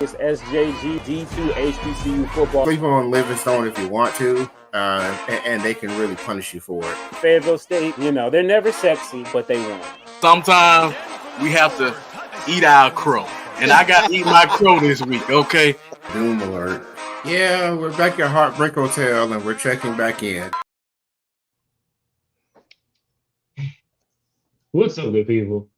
It's SJG D2 HBCU Football. Sleep on Livingstone if you want to, and they can really punish you for it. Fayetteville State, they're never sexy, but they won. Sometimes we have to eat our crow, and I got to eat my crow this week, okay? Doom alert. Yeah, we're back at Heartbreak Hotel, and we're checking back in. What's up, good people?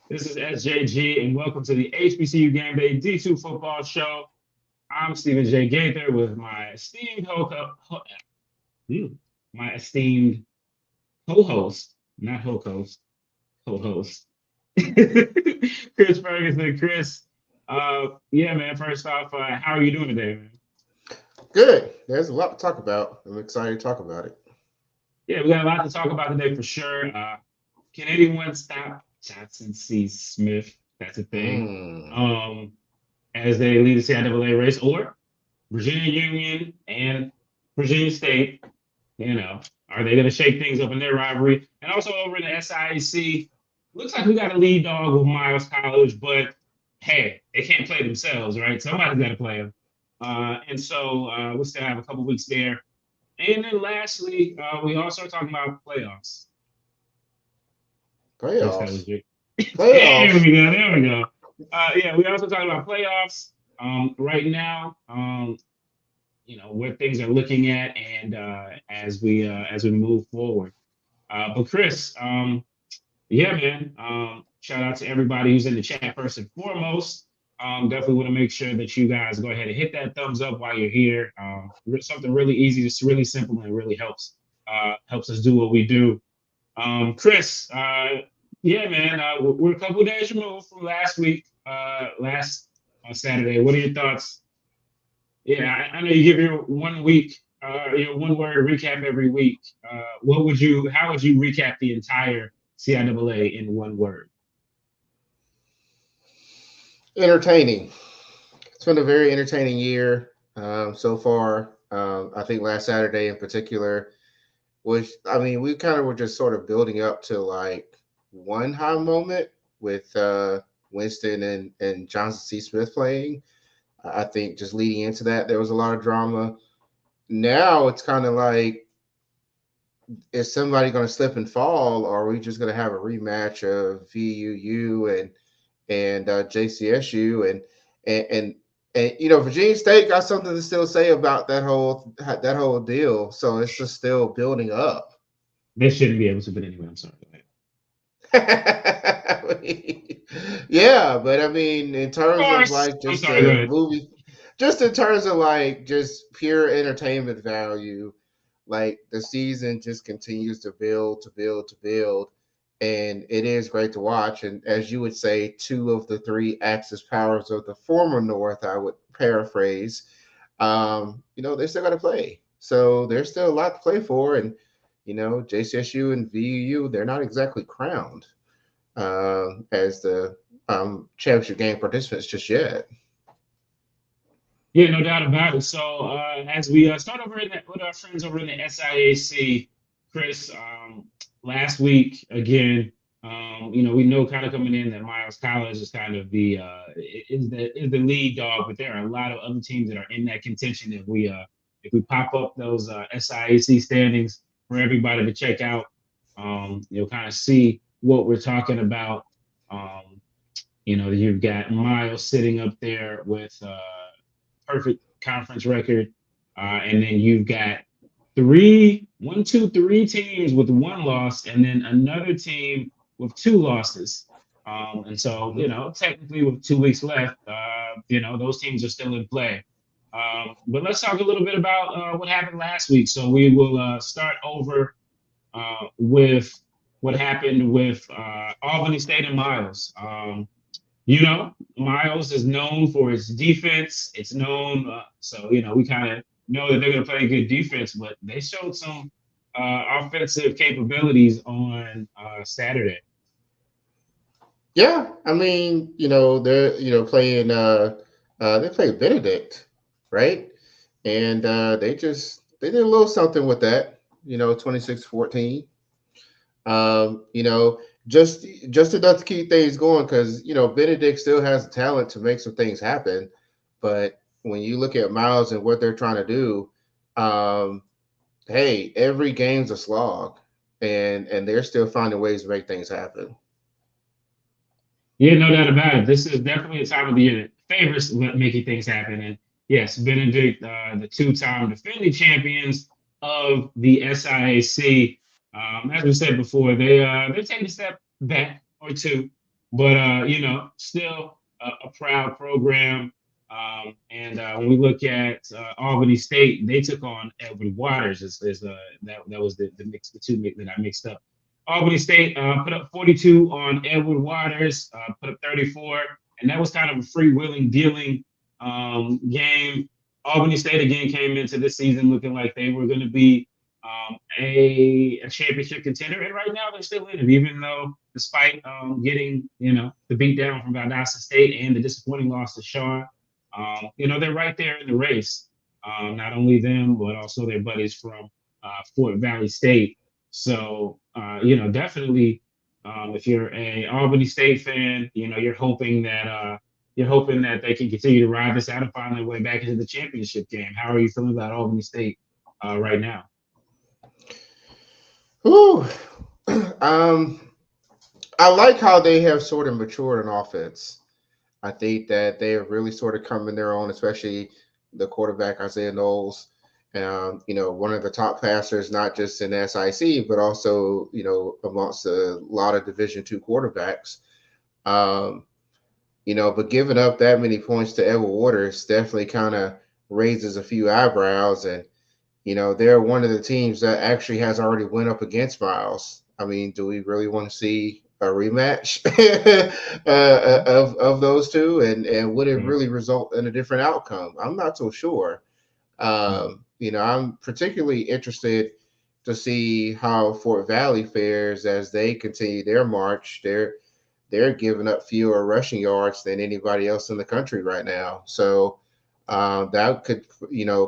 This is SJG, and welcome to the HBCU Gameday D2 Football Show. I'm Stephen J. Gaither with my esteemed co-host, not ho-host, co-host, Kris Ferguson. Kris, man, first off, how are you doing today, man? Good. There's a lot to talk about. I'm excited to talk about it. Yeah, we got a lot to talk about today for sure. Can anyone stop Johnson C. Smith? That's a thing. As they lead the CIAA race, or Virginia Union and Virginia State, are they going to shake things up in their rivalry? And also over in the SIAC, looks like we got a lead dog with Miles College, but hey, they can't play themselves, right? Somebody's got to play them. And so we'll still have a couple weeks there. And then lastly, we also are talking about playoffs. Playoffs. There we go. We also talking about playoffs right now. Where things are looking at, and as we move forward. But Kris, shout out to everybody who's in the chat first and foremost. Definitely want to make sure that you guys go ahead and hit that thumbs up while you're here. Something really easy, just really simple, and really helps us do what we do. Kris, we're a couple of days removed from last week, last Saturday. What are your thoughts? Yeah, I know you give your 1 week, your one word recap every week. How would you recap the entire CIAA in one word? Entertaining. It's been a very entertaining year so far. I think last Saturday in particular we kind of were just sort of building up to like one high moment with Winston and Johnson C. Smith playing. I think just leading into that, there was a lot of drama. Now it's kind of like, is somebody going to slip and fall, or are we just going to have a rematch of VUU and JCSU and Virginia State got something to still say about that whole deal. So it's just still building up. They shouldn't be able to, but anyway, I'm sorry. Yeah, but I mean, in terms of like just the movie, just in terms of like just pure entertainment value, like the season just continues to build, and it is great to watch. And as you would say, two of the three Axis powers of the former North, I would paraphrase, they still got to play. So there's still a lot to play for. And, JCSU and VUU, they're not exactly crowned as the championship game participants just yet. Yeah, no doubt about it. So as we start over with our friends over in the SIAC, Kris, last week again, we know kind of coming in that Miles College is kind of the lead dog, but there are a lot of other teams that are in that contention. If we pop up those SIAC standings for everybody to check out, you'll kind of see what we're talking about. You've got Miles sitting up there with perfect conference record, and then you've got three teams with one loss, and then another team with two losses. And so, technically with 2 weeks left, those teams are still in play. But let's talk a little bit about what happened last week. So we will start over with what happened with Albany State and Miles. Miles is known for its defense. It's known, we kind of know that they're going to play good defense, but they showed some offensive capabilities on Saturday. Yeah, I mean, they're playing. They played Benedict, right? And they did a little something with that. 26-14. Just enough to keep things going because Benedict still has the talent to make some things happen. But when you look at Miles and what they're trying to do, hey, every game's a slog, and they're still finding ways to make things happen. Yeah, no doubt about it. This is definitely a time of the year that favors making things happen. And yes, Benedict, the two-time defending champions of the SIAC, as we said before, they're taking a step back or two, but still a proud program. And when we look at Albany State, they took on Edward Waters. That was the two that I mixed up. Albany State put up 42 on Edward Waters, put up 34, and that was kind of a freewheeling dealing game. Albany State again came into this season looking like they were going to be a championship contender, and right now they're still in it, even though despite getting the beatdown from Valdosta State and the disappointing loss to Shaw, they're right there in the race. Not only them, but also their buddies from Fort Valley State. So, definitely, if you're a Albany State fan, you're hoping that they can continue to ride this out and find their way back into the championship game. How are you feeling about Albany State right now? Ooh, I like how they have sort of matured in offense. I think that they have really sort of come in their own, especially the quarterback Isaiah Knowles. One of the top passers, not just in SIC, but also, amongst a lot of Division II quarterbacks. But giving up that many points to Edward Waters definitely kind of raises a few eyebrows. And, they're one of the teams that actually has already went up against Miles. I mean, do we really want to see a rematch of those two? And would it really result in a different outcome? I'm not so sure. I'm particularly interested to see how Fort Valley fares as they continue their march. They're giving up fewer rushing yards than anybody else in the country right now. So that could,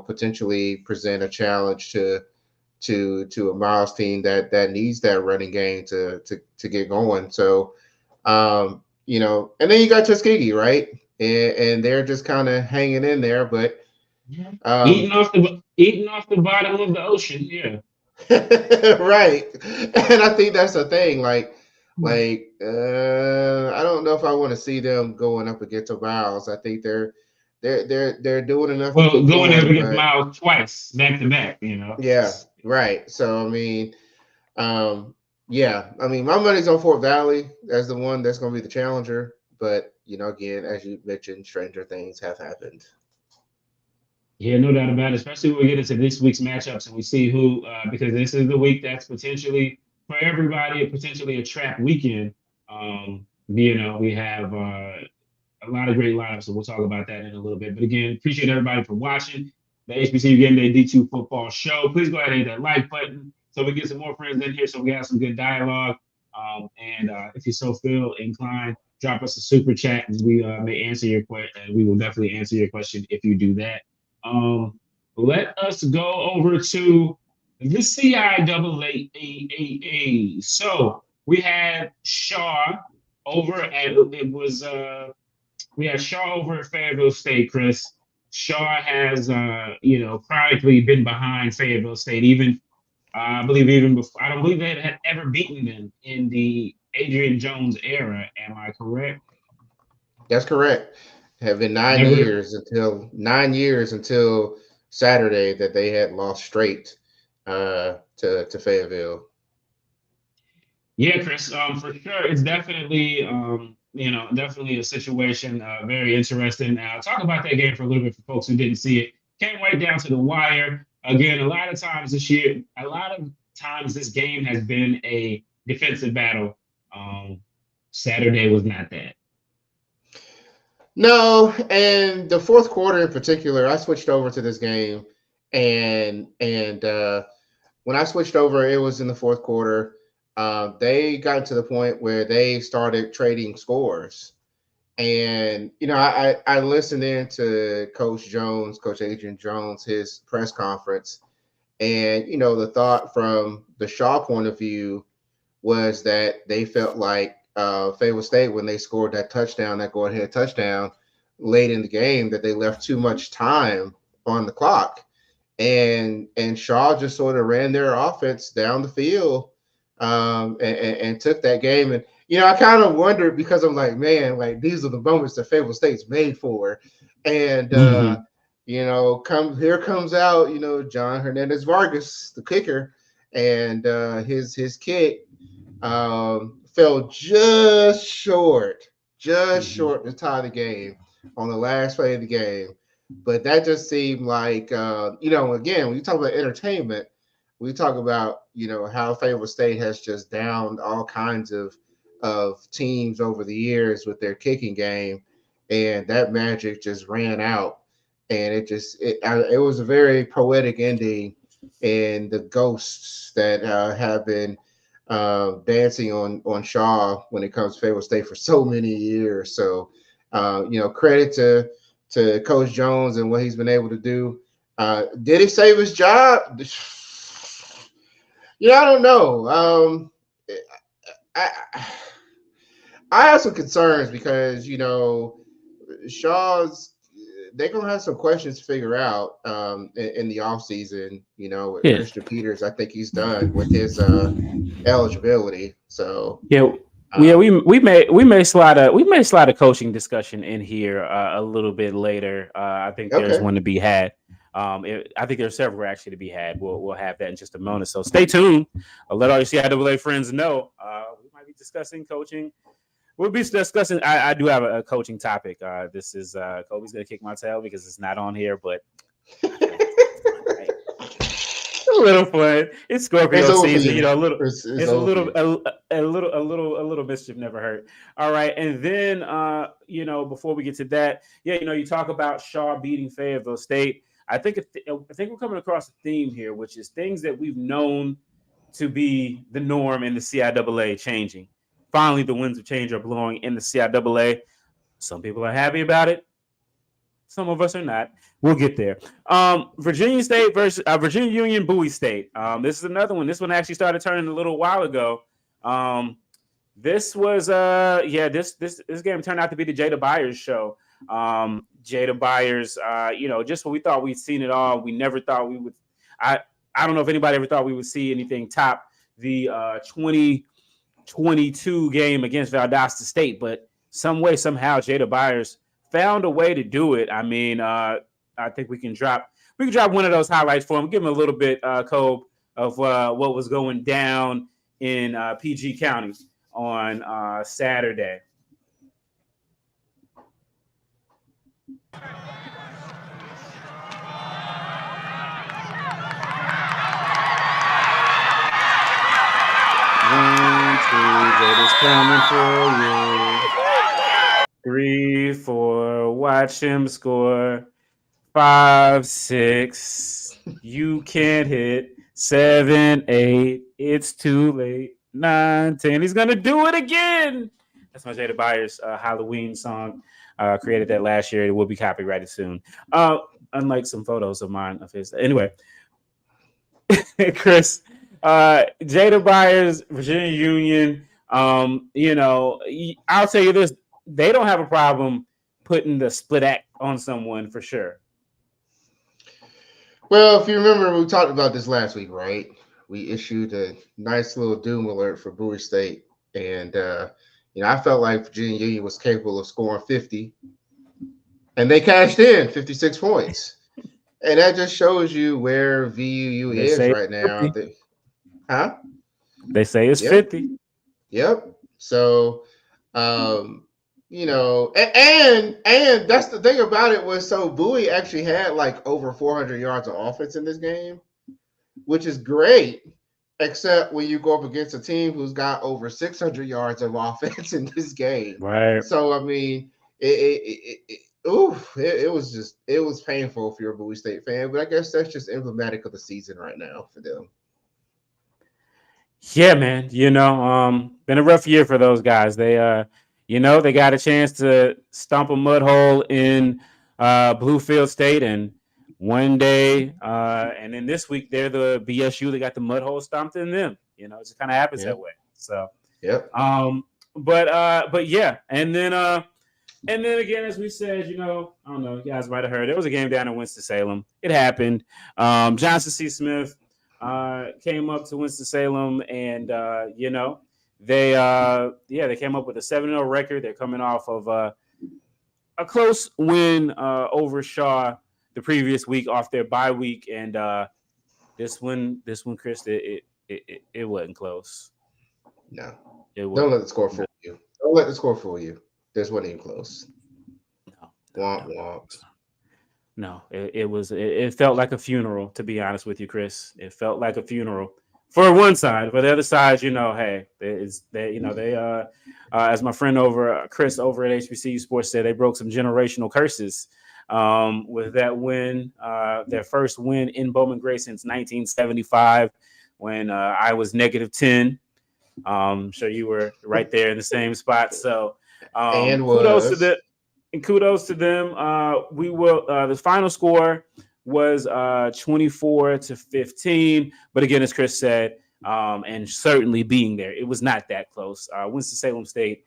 potentially present a challenge to a Miles team that needs that running game to get going. So, and then you got Tuskegee, right? And they're just kind of hanging in there, but eating off the bottom of the ocean, yeah. Right. And I think that's the thing. I don't know if I want to see them going up against Miles. I think they're doing enough. Well, going up against Miles twice back to back, Yeah, right. So I mean, my money's on Fort Valley as the one that's going to be the challenger. But again, as you mentioned, stranger things have happened. Yeah, no doubt about it. Especially when we get into this week's matchups and we see who, because this is the week that's potentially for everybody, potentially a trap weekend. We have a lot of great lineups, so we'll talk about that in a little bit. But again, appreciate everybody for watching the HBCU Gameday D2 Football Show. Please go ahead and hit that like button so we get some more friends in here, so we have some good dialogue. And if you so feel inclined, drop us a super chat, and we may answer your question. And we will definitely answer your question if you do that. Let us go over to the CIAA. So we had Shaw over at we had Shaw over at Fayetteville State, Chris. Shaw has chronically been behind Fayetteville State, I believe even before. I don't believe they had ever beaten them in the Adrian Jones era. Am I correct? That's correct. It had been 9 years until Saturday that they had lost straight to Fayetteville. Yeah, Chris, for sure. It's definitely definitely a situation very interesting. Talk about that game for a little bit for folks who didn't see it. Came right down to the wire. Again, a lot of times this game has been a defensive battle. Saturday was not that. No, and the fourth quarter in particular, I switched over to this game, and when I switched over, it was in the fourth quarter. They got to the point where they started trading scores, and I listened in to Coach Adrian Jones, his press conference, and the thought from the Shaw point of view was that they felt like Fayetteville State, when they scored that go-ahead touchdown, late in the game that they left too much time on the clock, and Shaw just sort of ran their offense down the field, and took that game. And I kind of wondered, because I'm like, man, like these are the moments that Fayetteville State's made for, and here comes out John Hernandez Vargas, the kicker, and his kick fell just short to tie the game on the last play of the game. But that just seemed like, again, when you talk about entertainment, we talk about, how Fayetteville State has just downed all kinds of teams over the years with their kicking game. And that magic just ran out. And it was a very poetic ending, and the ghosts that have been dancing on Shaw when it comes to Fayetteville State for so many years. So, credit to Coach Jones and what he's been able to do. Did he save his job? I don't know. I have some concerns because, they're going to have some questions to figure out in the offseason, with Christian Peters. I think he's done with his eligibility. So, we may slide a coaching discussion in here a little bit later. I think there's one to be had. I think there's several actually to be had. We'll have that in just a moment. So stay tuned. I'll let all your CIAA friends know. We might be discussing coaching. We'll be discussing. I do have a coaching topic. This is Kobe's gonna kick my tail because it's not on here, but a little fun. It's Scorpio season, a little. It's a little mischief never hurt. All right, and then before we get to that, you talk about Shaw beating Fayetteville State. I think we're coming across a theme here, which is things that we've known to be the norm in the CIAA changing. Finally, the winds of change are blowing in the CIAA. Some people are happy about it. Some of us are not. We'll get there. Virginia State versus Virginia Union, Bowie State. This is another one. This one actually started turning a little while ago. This was this game turned out to be the Jada Byers show. Jada Byers, just when we thought we'd seen it all, we never thought we would. I don't know if anybody ever thought we would see anything top the 2022 game against Valdosta State, but somehow Jada Byers found a way to do it. I mean, I think we can drop one of those highlights for him. Give him a little bit, Kobe, of what was going down in PG County on Saturday. Jada's coming for you. 3, 4, watch him score. 5, 6, you can't hit. 7, 8, it's too late. 9, 10, he's gonna do it again. That's my Jada Byers Halloween song. Created that last year. It will be copyrighted soon. Unlike some photos of mine of his. Anyway, Kris. Jada Byers, Virginia Union, I'll tell you this, they don't have a problem putting the split act on someone for sure. Well, if you remember, we talked about this last week, right? We issued a nice little doom alert for Bowie State. And, I felt like Virginia Union was capable of scoring 50. And they cashed in 56 points. And that just shows you where VUU is right now. They say it's 50. Yep. So, and that's the thing about it was, so Bowie actually had like over 400 yards of offense in this game, which is great, except when you go up against a team who's got over 600 yards of offense in this game. Right. So, I mean, it was painful if you're a Bowie State fan, but I guess that's just emblematic of the season right now for them. Yeah, man. Been a rough year for those guys. They, they got a chance to stomp a mud hole in Bluefield State, and one day, and then this week they're the BSU. They got the mud hole stomped in them. It just kind of happens that way. So, yep. But yeah, and then And then again, as we said, I don't know, you guys might have heard, there was a game down in Winston-Salem. It happened. Johnson C. Smith came up to Winston-Salem, and they came up with a 7-0 record. They're coming off of a close win over Shaw the previous week off their bye week, and this one, Chris, it wasn't close. No, don't let the score fool you. Don't let the score fool you. This wasn't even close. No, it felt like a funeral, to be honest with you, Chris. It felt like a funeral for one side. For the other side, hey, as my friend Chris over at HBCU Sports said, they broke some generational curses with that win, their first win in Bowman Gray since 1975, when I was -10. I'm sure you were right there in the same spot. So kudos to them. The final score was 24-15. But again, as Chris said, and certainly being there, it was not that close. Winston-Salem State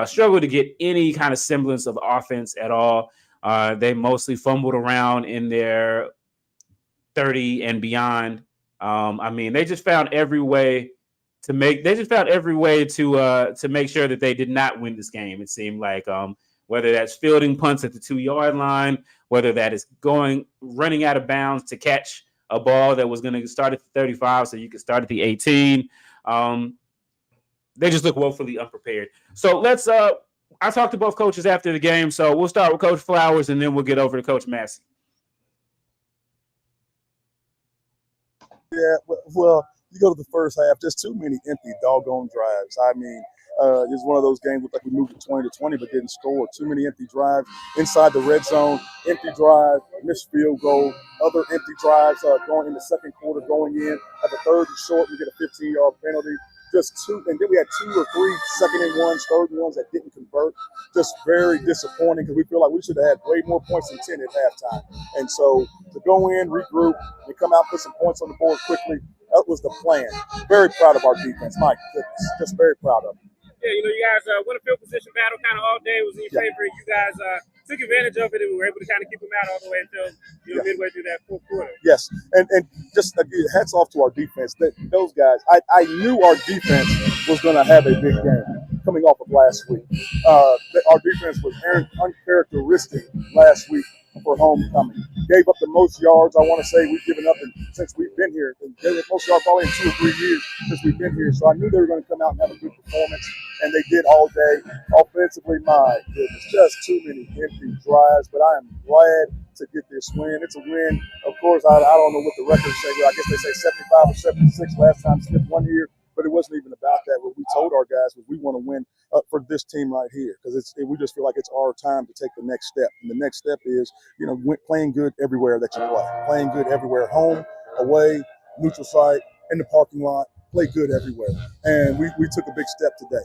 struggled to get any kind of semblance of offense at all. They mostly fumbled around in their 30 and beyond. They just found every way to make sure that they did not win this game. It seemed like whether that's fielding punts at the 2-yard line, whether that is running out of bounds to catch a ball that was going to start at the 35 so you could start at the 18. They just look woefully unprepared. So let's I talked to both coaches after the game, so we'll start with Coach Flowers and then we'll get over to Coach Massey. Yeah, well, you go to the first half, just too many empty doggone drives. It's one of those games like we moved to 20-20 but didn't score. Too many empty drives inside the red zone, empty drive, missed field goal, other empty drives going in the second quarter, going in at the third and short, we get a 15-yard penalty. Just two, and then we had 2 or 3 second and ones, third and ones that didn't convert. Just very disappointing because we feel like we should have had way more points than 10 at halftime. And so to go in, regroup, and come out, put some points on the board quickly, that was the plan. Very proud of our defense. My goodness, just very proud of them. Yeah, you guys won a field position battle kind of all day. It was in your favor. You guys took advantage of it and we were able to kind of keep them out all the way until midway through that fourth quarter. Yes, and just hats off to our defense. Those guys, I knew our defense was going to have a big game coming off of last week. Our defense was uncharacteristic last week for homecoming. Gave up the most yards, I want to say, we've given up since we've been here. And gave up most yards probably in 2 or 3 years since we've been here. So I knew they were going to come out and have a good performance, and they did all day. Offensively, my goodness, just too many empty drives. But I am glad to get this win. It's a win. Of course, I don't know what the records say. I guess they say 75 or 76 last time Smith won here. But it wasn't even about that. What we told our guys was we want to win for this team right here because we just feel like it's our time to take the next step. And the next step is, playing good everywhere that you play. Playing good everywhere, home, away, neutral site, in the parking lot. Play good everywhere. And we took a big step today.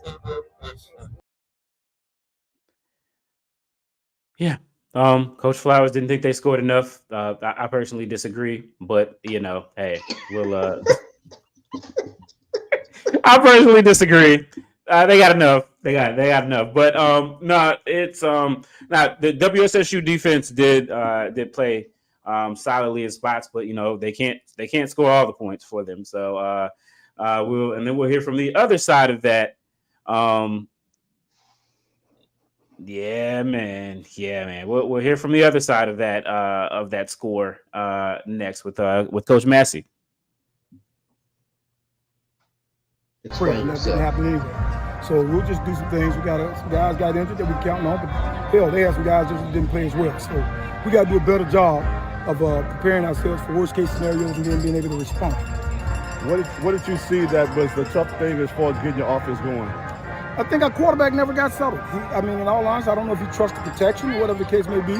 Yeah. Coach Flowers didn't think they scored enough. I personally disagree, but hey, we'll I personally disagree. They got enough. They got enough. But no, it's now the WSSU defense did play solidly in spots, but they can't score all the points for them. So we'll hear from the other side of that. Yeah, man. We'll hear from the other side of that score next with Coach Massey. That didn't happen anyway. So we'll just do some things. We got some guys got injured that we counting on, but hell, they had some guys that didn't play as well. So we got to do a better job of preparing ourselves for worst case scenarios and then being able to respond. What did you see that was the tough thing as far as getting your offense going? I think our quarterback never got settled. In all honesty, I don't know if he trusted protection or whatever the case may be.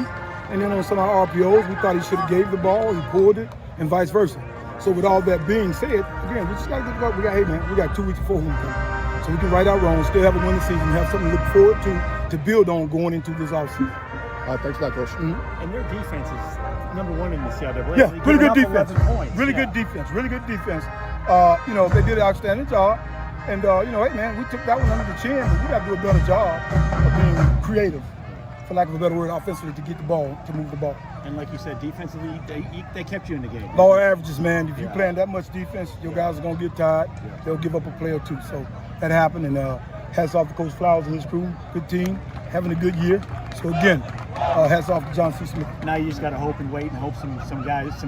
And then on some of our RPOs, we thought he should have gave the ball, he pulled it, and vice versa. So with all that being said, again, we just got to get the ball. We got 2 weeks before homecoming. So we can right our wrongs, still have a winning season, have something to look forward to build on going into this offseason. Thanks a lot, Coach. And their defense is #1 in the CIAA. Yeah, really good defense. Really good defense. They did an outstanding job. And, hey, man, we took that one under the chin, but we got to do a better job of being creative for lack of a better word, offensively to get the ball, to move the ball. And like you said, defensively, they kept you in the game. Lower averages, man. If you're playing that much defense, your guys are going to get tired. They'll give up a play or two. So that happened, and hats off to Coach Flowers and his crew. Good team, having a good year. So again, hats off to John C. Smith. Now you just got to hope and wait and hope some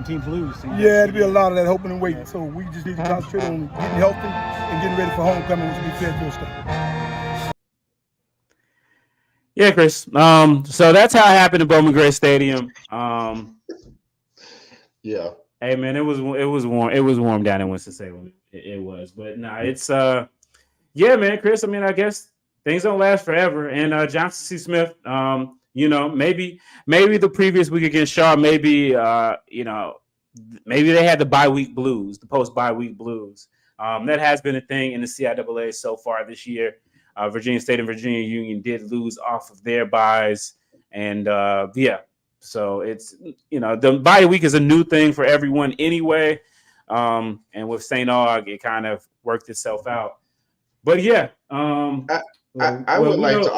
teams lose. It'll be a lot of that hoping and waiting. So we just need to concentrate on getting healthy and getting ready for homecoming, which will be Fayetteville State. Yeah, Chris. So that's how it happened at Bowman Gray Stadium. Yeah. Hey man, it was warm. It was warm down in Winston-Salem. It was, but no, it's yeah, man, Chris. I mean, I guess things don't last forever. And Johnson C. Smith, maybe the previous week against Shaw, maybe they had the bye week blues, the post bye week blues. That has been a thing in the CIAA so far this year. Virginia State and Virginia Union did lose off of their byes, and so it's the bye week is a new thing for everyone anyway. And with St. Aug, it kind of worked itself out. But yeah, I would like to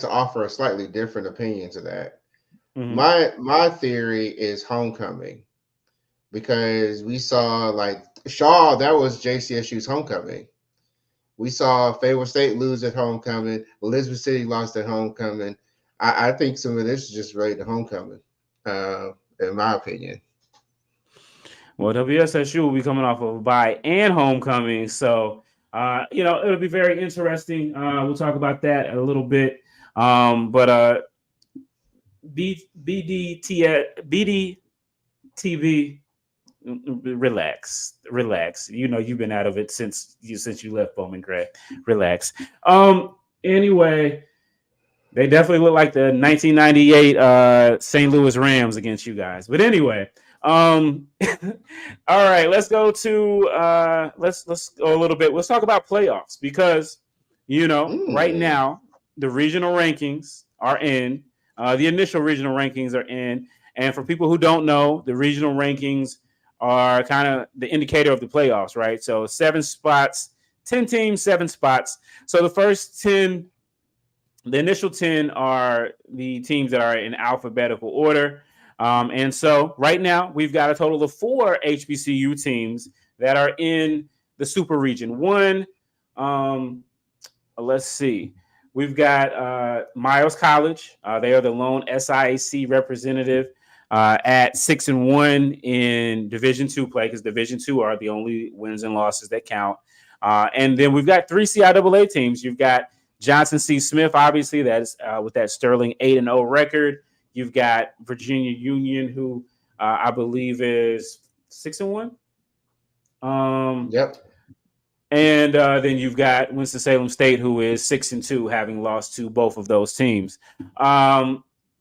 offer a slightly different opinion to that. Mm-hmm. My theory is homecoming, because we saw like Shaw, that was JCSU's homecoming. We saw Fayetteville State lose at homecoming. Elizabeth City lost at homecoming. I think some of this is just related to homecoming, in my opinion. Well, WSSU will be coming off of a bye and homecoming, so it'll be very interesting. We'll talk about that a little bit. But BDTV, relax. You've been out of it since you left Bowman Gray. Relax. Anyway, they definitely look like the 1998 St. Louis Rams against you guys. But anyway, all right, let's go to let's go a little bit. Let's talk about playoffs, because right now the regional rankings are in. The initial regional rankings are in, and for people who don't know, the regional rankings are kind of the indicator of the playoffs, right? So 7 spots, 10 teams, 7 spots. So the first 10, the initial 10 are the teams that are in alphabetical order. And so right now we've got a total of 4 HBCU teams that are in the super region. One, let's see. We've got Miles College. They are the lone SIAC representative at 6-1 in Division II play, because Division II are the only wins and losses that count. And then we've got 3 CIAA teams. You've got Johnson C. Smith, obviously, that's with that sterling 8-0 record. You've got Virginia Union, who I believe is 6-1. Yep. And then you've got Winston-Salem State, who is 6-2, having lost to both of those teams.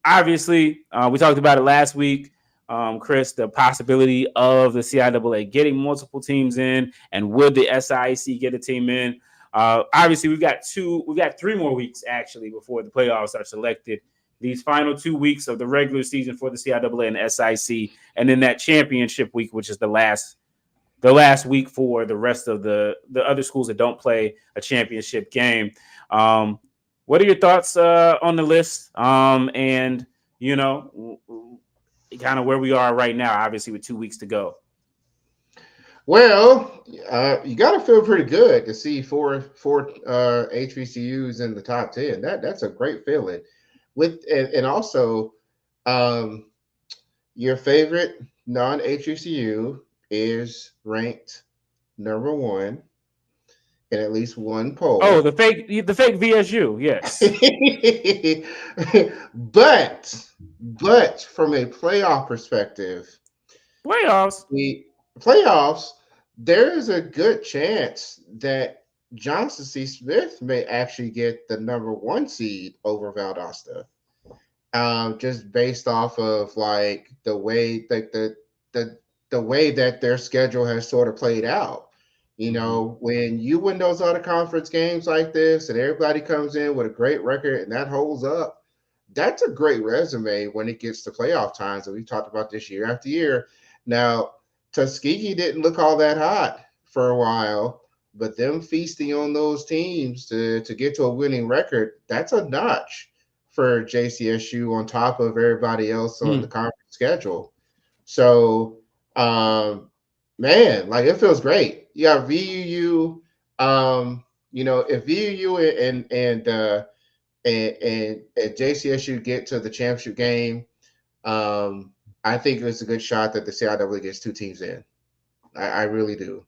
Obviously, we talked about it last week, Chris, the possibility of the CIAA getting multiple teams in, and would the SIAC get a team in? Obviously, we've got 3 more weeks actually before the playoffs are selected. These final 2 weeks of the regular season for the CIAA and SIAC, and then that championship week, which is the last week for the rest of the other schools that don't play a championship game. What are your thoughts on the list? And kind of where we are right now, obviously with 2 weeks to go. Well, you got to feel pretty good to see four HBCUs in the top 10. That's a great feeling. And also, your favorite non-HBCU is ranked number 1 in at least one poll. Oh, the fake VSU, yes. but from a playoff perspective, playoffs, there is a good chance that Johnson C. Smith may actually get the number 1 seed over Valdosta, just based off of like the way the way that their schedule has sort of played out. When you win those other conference games like this and everybody comes in with a great record and that holds up, that's a great resume when it gets to playoff times that we've talked about this year after year. Now, Tuskegee didn't look all that hot for a while, but them feasting on those teams to get to a winning record, that's a notch for JCSU on top of everybody else on the conference schedule. So, man, like it feels great. You got VUU. If VUU and JCSU get to the championship game, I think it's a good shot that the CIAA gets 2 teams in. I really do.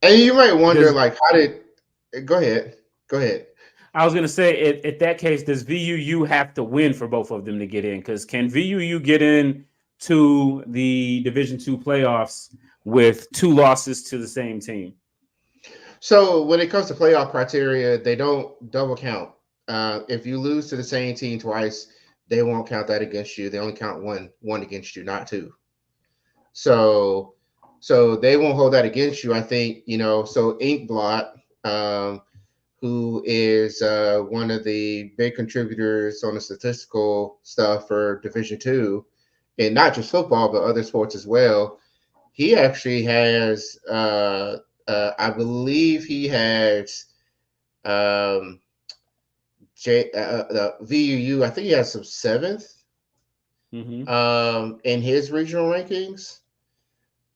And you might wonder, like, how did? Go ahead. I was going to say, at that case, does VUU have to win for both of them to get in? Because can VUU get in to the Division II playoffs with 2 losses to the same team? So when it comes to playoff criteria, they don't double count. If you lose to the same team twice, they won't count that against you. They only count one against you, not 2. So they won't hold that against you. I think, so Inkblot, who is one of the big contributors on the statistical stuff for Division II, and not just football, but other sports as well. He actually has, I believe he has the VUU, I think he has some 7th in his regional rankings.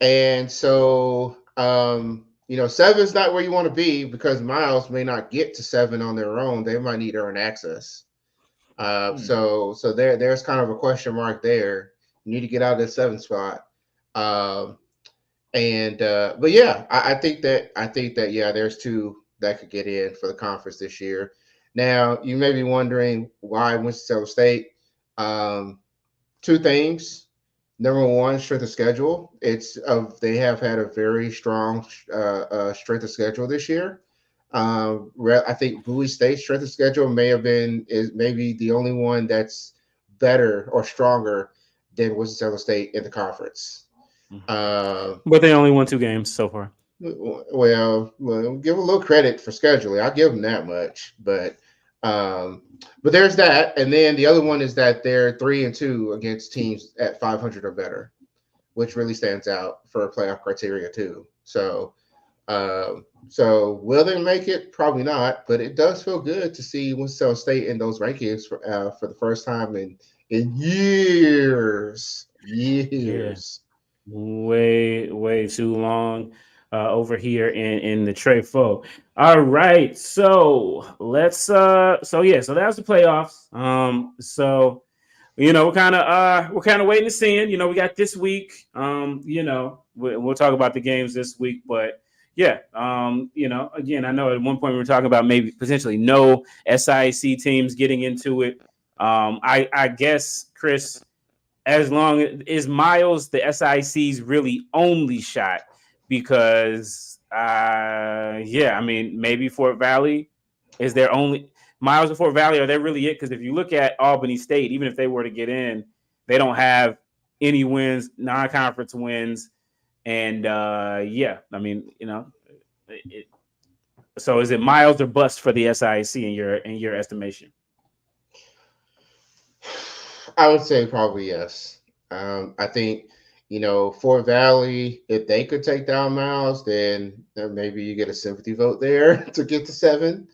And so, 7 is not where you want to be because Miles may not get to 7 on their own. They might need earned access. So there's kind of a question mark there. You need to get out of the 7th spot. But yeah, I think that yeah, there's 2 that could get in for the conference this year. Now you may be wondering why Winston-Salem State. 2 things. Number 1, strength of schedule. They have had a very strong strength of schedule this year. I think Bowie State's strength of schedule is maybe the only one that's better or stronger than Winston-Salem State in the conference. But they only won 2 games so far. Well, give a little credit for scheduling. I'll give them that much, but there's that, and then the other one is that they're 3-2 against teams at 500 or better, which really stands out for playoff criteria too. So will they make it? Probably not, but it does feel good to see Winston-Salem State in those rankings for the first time in years. Yeah. Way too long over here in the Trey Foe. All right, so let's so that was the playoffs. So we're kind of waiting to see. We got this week. We'll talk about the games this week, but yeah, again, I know at one point we were talking about maybe potentially no SIAC teams getting into it. I guess, Chris, as long as Miles, the SIAC's really only shot, because maybe Fort Valley is their only. Miles and Fort Valley, are they really it? Because if you look at Albany State, even if they were to get in, they don't have any wins, non-conference wins, and so is it Miles or bust for the SIAC in your estimation? I would say probably yes. I think, Fort Valley, if they could take down Miles, then maybe you get a sympathy vote there to get to 7.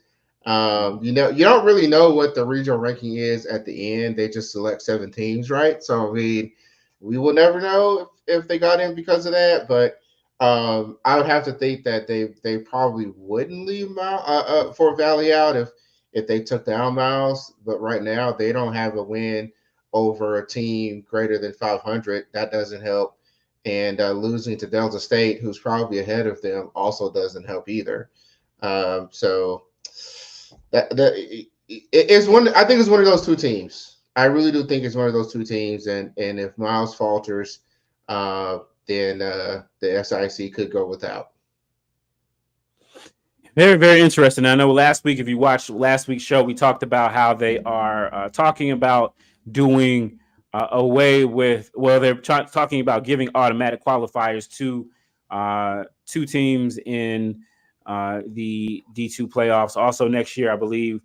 You don't really know what the regional ranking is at the end. They just select 7 teams, right? So, I mean, we will never know if they got in because of that. But I would have to think that they probably wouldn't leave Fort Valley out if they took down Miles. But right now, they don't have a win over a team greater than 500. That doesn't help. And losing to Delta State, who's probably ahead of them, also doesn't help either. So it's one. I think it's one of those 2 teams. I really do think it's one of those 2 teams. And if Miles falters, then the SIAC could go without. Very, very interesting. I know last week, if you watched last week's show, we talked about how they are talking about doing away with, they're talking about giving automatic qualifiers to 2 teams in the D2 playoffs. Also next year, I believe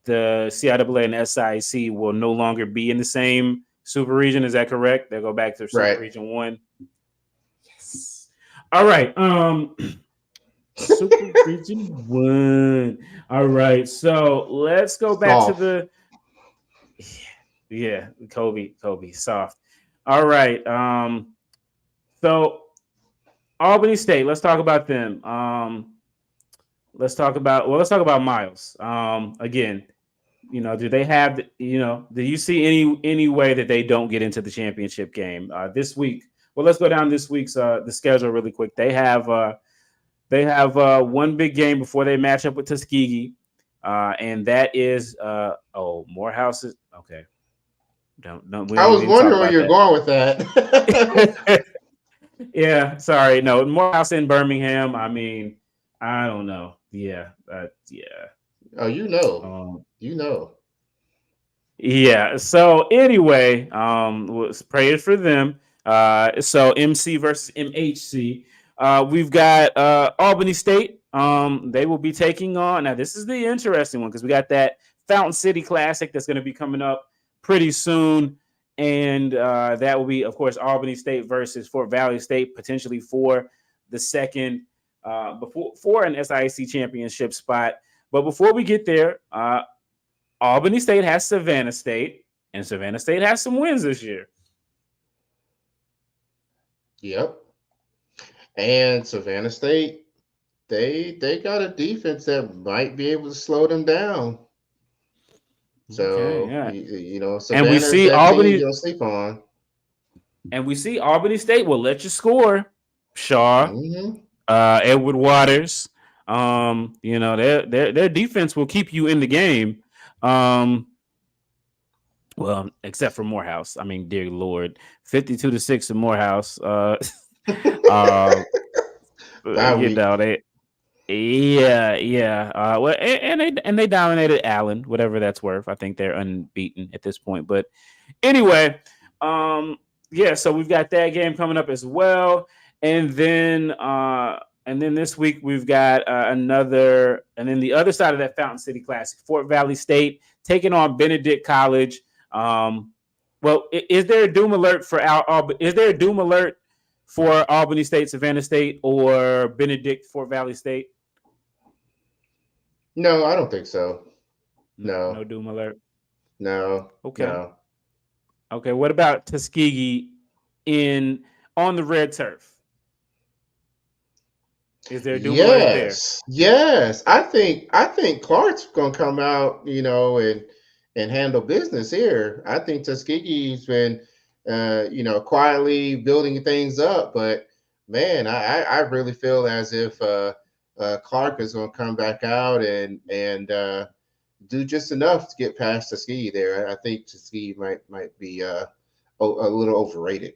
the CIAA and SIAC will no longer be in the same super region. Is that correct? They'll go back to Super Region 1. Yes. All right. Super Region 1. All right. So let's go back to the Kobe, soft. All right. So Albany State, let's talk about them. Let's talk about Miles. Again, do they have, do you see any way that they don't get into the championship game this week? Well, let's go down this week's the schedule really quick. They have one big game before they match up with Tuskegee, and that is Morehouse is okay. I was wondering where you're going with that. Yeah, sorry. No, Morehouse in Birmingham. I mean, I don't know. Yeah. Oh, you know. Yeah. So anyway, prayers for them. So MC versus MHC. We've got Albany State. They will be taking on. Now, this is the interesting one because we got that Fountain City Classic that's going to be coming up pretty soon. And that will be, of course, Albany State versus Fort Valley State, potentially for the second, for an SIAC championship spot. But before we get there, Albany State has Savannah State, and Savannah State has some wins this year. Yep. And Savannah State, they got a defense that might be able to slow them down. So, and we see Albany you'll sleep on. And we see Albany State will let you score. Shaw, Edward Waters. Their defense will keep you in the game. Well, except for Morehouse. I mean, dear Lord, 52-6 to Morehouse. Well, and they dominated Allen, whatever that's worth. I think they're unbeaten at this point. But anyway, so we've got that game coming up as well, and then this week we've got another, and then the other side of that Fountain City Classic, Fort Valley State taking on Benedict College. Is there a doom alert for for Albany State, Savannah State, or Benedict, Fort Valley State? No, I don't think so. No doom alert. No. Okay. No. Okay. What about Tuskegee on the red turf? Is there a doom alert there? Yes. I think Clark's gonna come out, and handle business here. I think Tuskegee's been quietly building things up, but man, I really feel as if Clark is going to come back out and do just enough to get past Tuskegee there. I think Tuskegee might be a little overrated.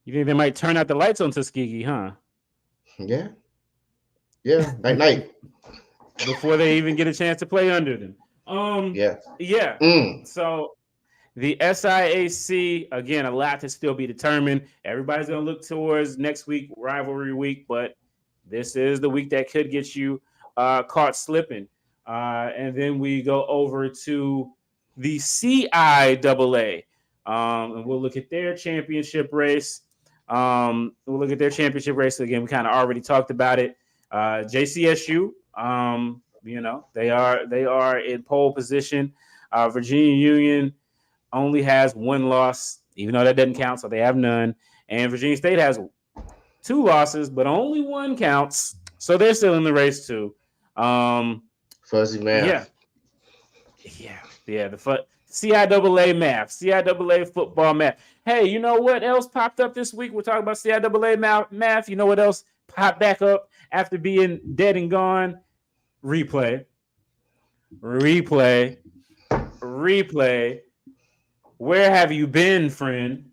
You think they might turn out the lights on Tuskegee, huh? Yeah. Night. Before they even get a chance to play under them. So the SIAC, again, a lot to still be determined. Everybody's going to look towards next week, rivalry week, but this is the week that could get you caught slipping. And then we go over to the CIAA, and we'll look at their championship race. Again, we kind of already talked about it. JCSU, they are in pole position. Virginia Union only has one loss, even though that doesn't count, so they have none. And Virginia State has 2 losses, but only one counts, so they're still in the race too. Fuzzy math. Yeah. The CIAA math, CIAA football math. Hey, you know what else popped up this week? We're talking about CIAA math. You know what else popped back up after being dead and gone? Replay. Where have you been, friend?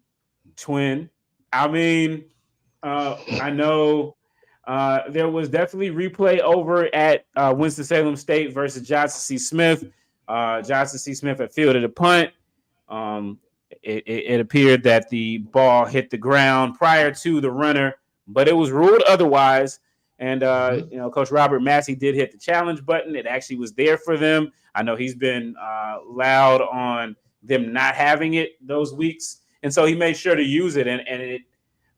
Twin. I mean, I know there was definitely replay over at Winston-Salem State versus Johnson C. Smith. Johnson C. Smith had fielded a punt. It appeared that the ball hit the ground prior to the runner, but it was ruled otherwise. And, Coach Robert Massey did hit the challenge button. It actually was there for them. I know he's been loud on them not having it those weeks. And so he made sure to use it. And it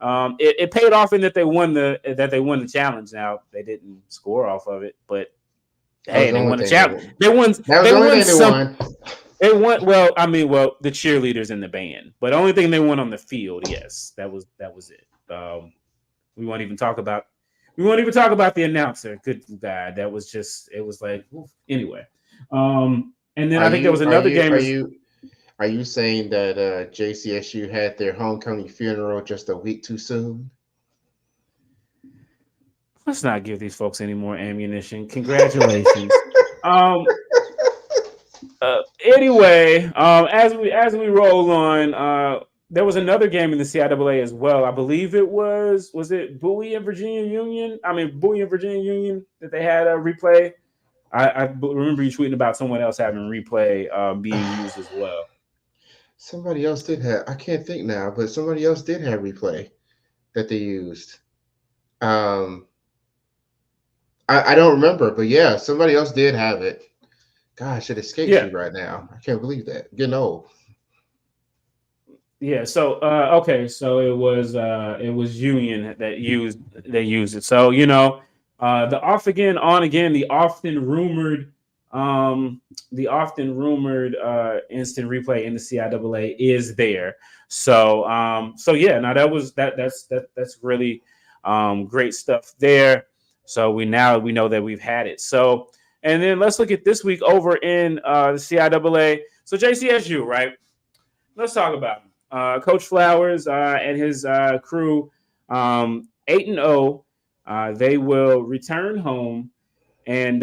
It paid off in that they won the challenge. Now they didn't score off of it, but hey, they won the challenge. They won. They won some. They won. Well, the cheerleaders and the band, but the only thing they won on the field, yes, that was it. We won't even talk about the announcer. Good God, that was just. It was like anyway. And then I think there was another game. Are you saying that JCSU had their homecoming funeral just a week too soon? Let's not give these folks any more ammunition. Congratulations. Anyway, as we roll on, there was another game in the CIAA as well. I believe it was it Bowie and Virginia Union? Bowie and Virginia Union that they had a replay. I remember you tweeting about someone else having replay being used as well. Somebody else did have. I can't think now, but somebody else did have replay that they used. I don't remember, but yeah, somebody else did have it. Gosh, it escapes me right now. I can't believe that. Getting old. Yeah. So okay. So it was Union that used it. So the off again, on again, the often rumored instant replay in the CIAA is there. So yeah. Now that's really great stuff there. So we know that we've had it. So. And then let's look at this week over in the CIAA. So JCSU, right? Let's talk about him. Coach Flowers and his crew, 8-0. They will return home. And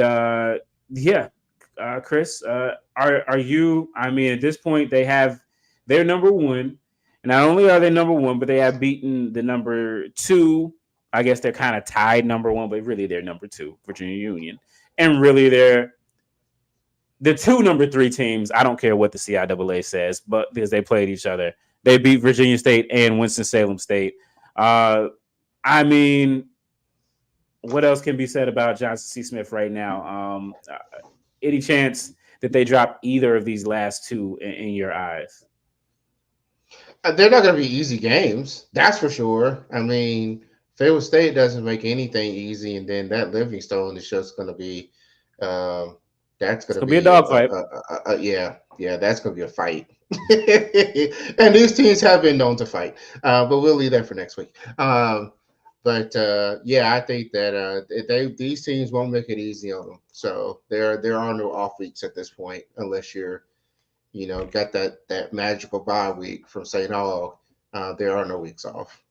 Kris, are you? At this point, they're number one. And not only are they number one, but they have beaten the number two. I guess they're kind of tied number one, but really they're number two, Virginia Union. And really, they're the two number three teams. I don't care what the CIAA says, but because they played each other, they beat Virginia State and Winston-Salem State. What else can be said about Johnson C. Smith right now? Any chance that they drop either of these last two in your eyes? They're not going to be easy games. That's for sure. Fayetteville State doesn't make anything easy, and then that Livingstone is just going to be that's going to be a dogfight. That's going to be a fight. And these teams have been known to fight, but we'll leave that for next week. I think that these teams won't make it easy on them. So there are no off weeks at this point, unless you're got that magical bye week from St. Aug. There are no weeks off.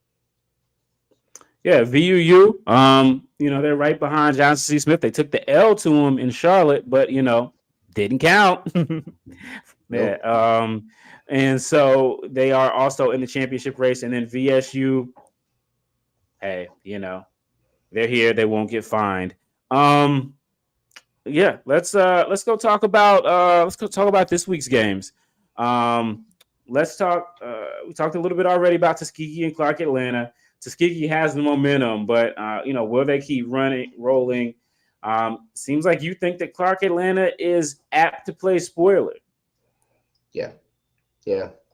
Yeah, VUU, they're right behind Johnson C. Smith. They took the L to him in Charlotte, but, didn't count. Yeah. And so they are also in the championship race. And then VSU, hey, they're here. They won't get fined. Yeah, let's go talk about this week's games. Let's talk. We talked a little bit already about Tuskegee and Clark Atlanta. Tuskegee has the momentum, but will they keep rolling? Seems like you think that Clark Atlanta is apt to play spoiler. Yeah.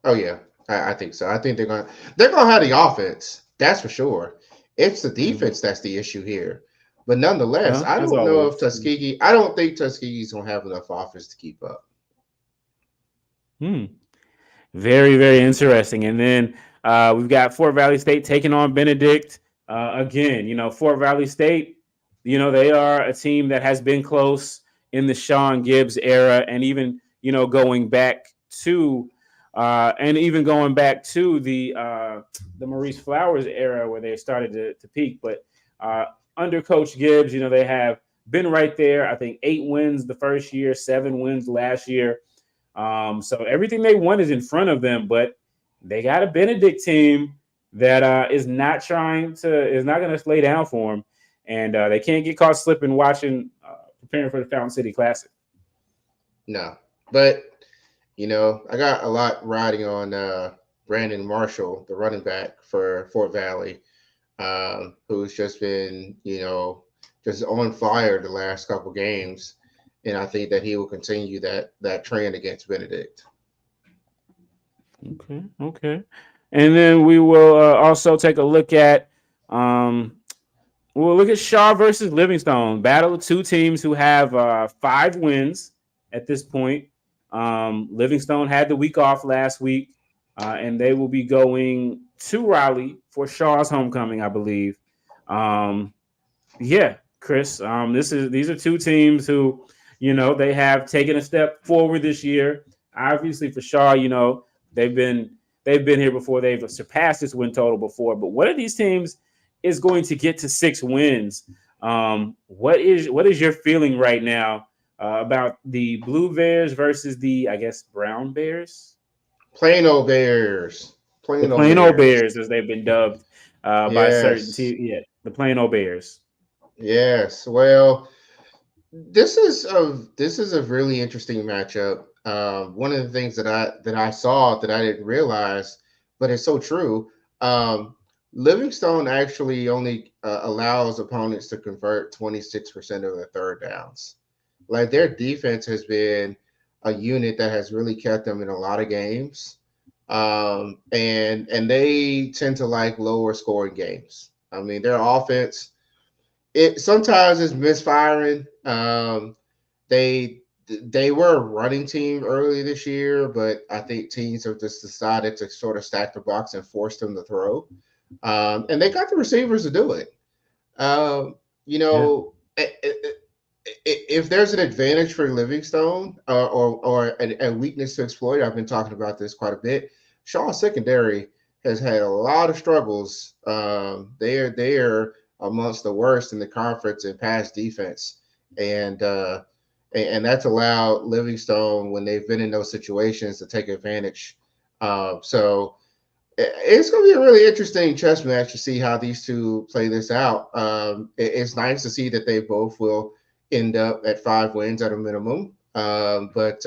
Oh yeah, I think so. I think they're gonna have the offense. That's for sure. It's the defense that's the issue here. But nonetheless, I don't know if Tuskegee. I don't think Tuskegee's gonna have enough offense to keep up. Very, very interesting. And then we've got Fort Valley State taking on Benedict. Again, Fort Valley State, they are a team that has been close in the Sean Gibbs era, and even, going back to the Maurice Flowers era where they started to peak. But under Coach Gibbs, they have been right there. I think 8 wins the first year, 7 wins last year. So everything they want is in front of them, but they got a Benedict team that is not going to lay down for them, and they can't get caught slipping preparing for the Fountain City Classic. No, but I got a lot riding on Brandon Marshall, the running back for Fort Valley, who's just been just on fire the last couple games, and I think that he will continue that trend against Benedict. Okay. And then we will also take a look at we'll look at Shaw versus Livingstone, battle of two teams who have 5 wins at this point. Livingstone had the week off last week, and they will be going to Raleigh for Shaw's homecoming, I believe. Yeah, Chris, these are two teams who, they have taken a step forward this year. Obviously, for Shaw, they've been here before. They've surpassed this win total before. But one of these teams is going to get to 6 wins. What is your feeling right now about the Blue Bears versus the, I guess, Brown Bears? Plain old Bears. Plain old Bears, as they've been dubbed by certain teams. Yeah, the plain old Bears. Yes. Well, this is a really interesting matchup. One of the things that I saw that I didn't realize, but it's so true. Livingstone actually only allows opponents to convert 26% of their third downs. Like, their defense has been a unit that has really kept them in a lot of games, and they tend to like lower scoring games. I mean, their offense, it sometimes is misfiring. They were a running team early this year, but I think teams have just decided to sort of stack the box and force them to throw. And they got the receivers to do it. If there's an advantage for Livingstone or a weakness to exploit, I've been talking about this quite a bit. Shaw's secondary has had a lot of struggles. They're amongst the worst in the conference in pass defense, and that's allowed Livingstone, when they've been in those situations, to take advantage. So it's going to be a really interesting chess match to see how these two play this out. It's nice to see that they both will end up at 5 wins at a minimum. But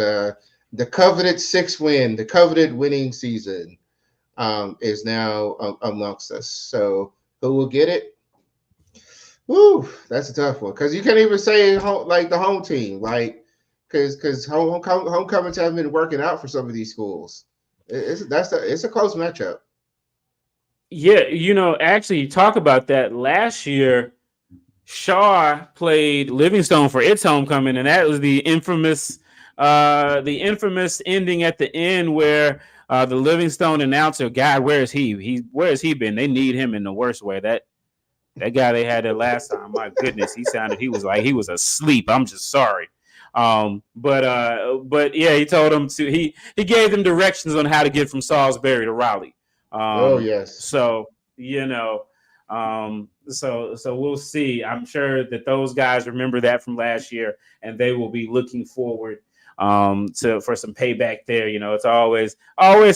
the coveted 6 win, the coveted winning season is now amongst us. So who will get it? Woo, that's a tough one, because you can't even say the home team, because homecomings have been working out for some of these schools. It's a close matchup. Yeah, actually, talk about that. Last year, Shaw played Livingstone for its homecoming, and that was the infamous ending at the end where the Livingstone announcer, God, where is he? Where has he been? They need him in the worst way. That guy they had there last time, my goodness, he was like he was asleep. I'm just sorry. But yeah, he told him he gave them directions on how to get from Salisbury to Raleigh. Yes. So so we'll see. I'm sure that those guys remember that from last year, and they will be looking forward for some payback there. It's always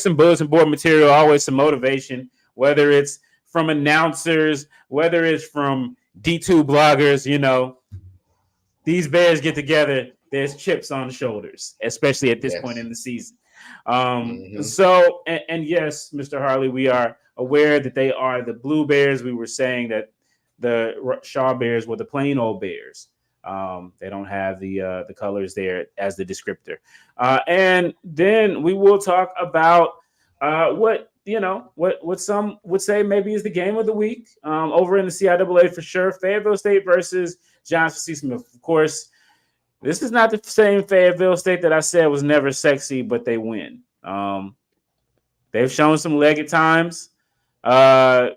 some bulletin board material, always some motivation, whether it's from announcers, whether it's from D2 bloggers. These Bears get together, there's chips on the shoulders, especially at this point in the season. So, and yes, Mr. Harley, we are aware that they are the Blue Bears. We were saying that the Shaw Bears were the plain old Bears. They don't have the colors there as the descriptor. And then we will talk about what some would say maybe is the game of the week over in the CIAA for sure. Fayetteville State versus Johnson C. Smith. Of course, this is not the same Fayetteville State that I said was never sexy, but they win. They've shown some leg at times, but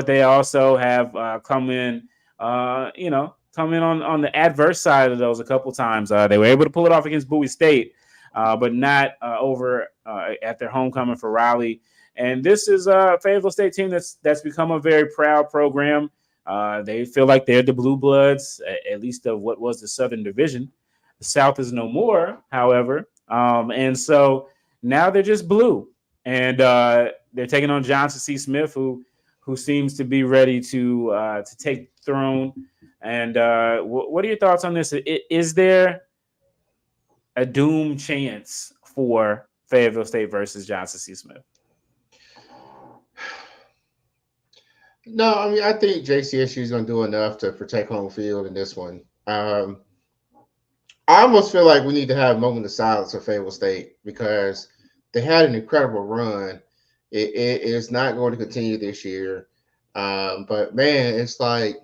they also have come in on the adverse side of those a couple times. They were able to pull it off against Bowie State, but not over at their homecoming for Raleigh. And this is a Fayetteville State team that's become a very proud program. They feel like they're the blue bloods, at least of what was the Southern Division. The South is no more, however. And so now they're just blue. And they're taking on Johnson C. Smith, who seems to be ready to take the throne. And what are your thoughts on this? Is there a doom chance for Fayetteville State versus Johnson C. Smith? No, I mean, I think JCSU is going to do enough to protect home field in this one. I almost feel like we need to have a moment of silence for Fayetteville State, because they had an incredible run, It is not going to continue this year. But man, it's like,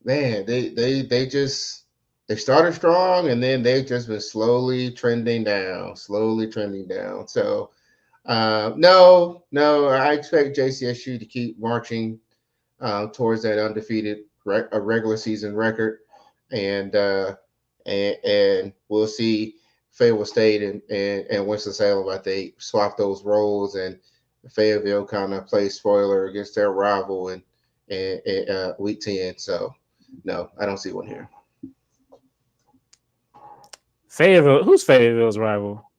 man, they started strong, and then they've just been slowly trending down. So no, I expect JCSU to keep marching towards that undefeated regular season record, and we'll see Fayetteville State and Winston-Salem, I think, swap those roles, and Fayetteville kind of play spoiler against their rival in Week 10. So no, I don't see one here. Fayetteville, who's Fayetteville's rival?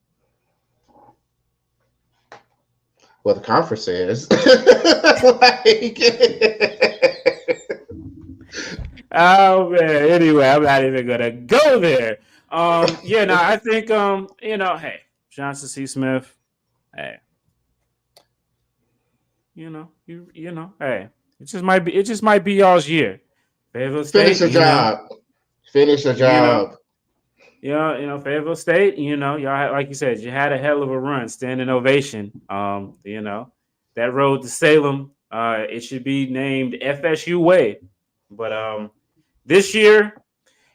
Well, the conference is. Oh man. Anyway, I'm not even gonna go there. Yeah, no, I think hey, Johnson C. Smith, hey, hey, it just might be y'all's year. Fayetteville State, Finish the job. Fayetteville State, y'all had, like you said, you had a hell of a run, standing ovation. That road to Salem, it should be named FSU Way. But this year,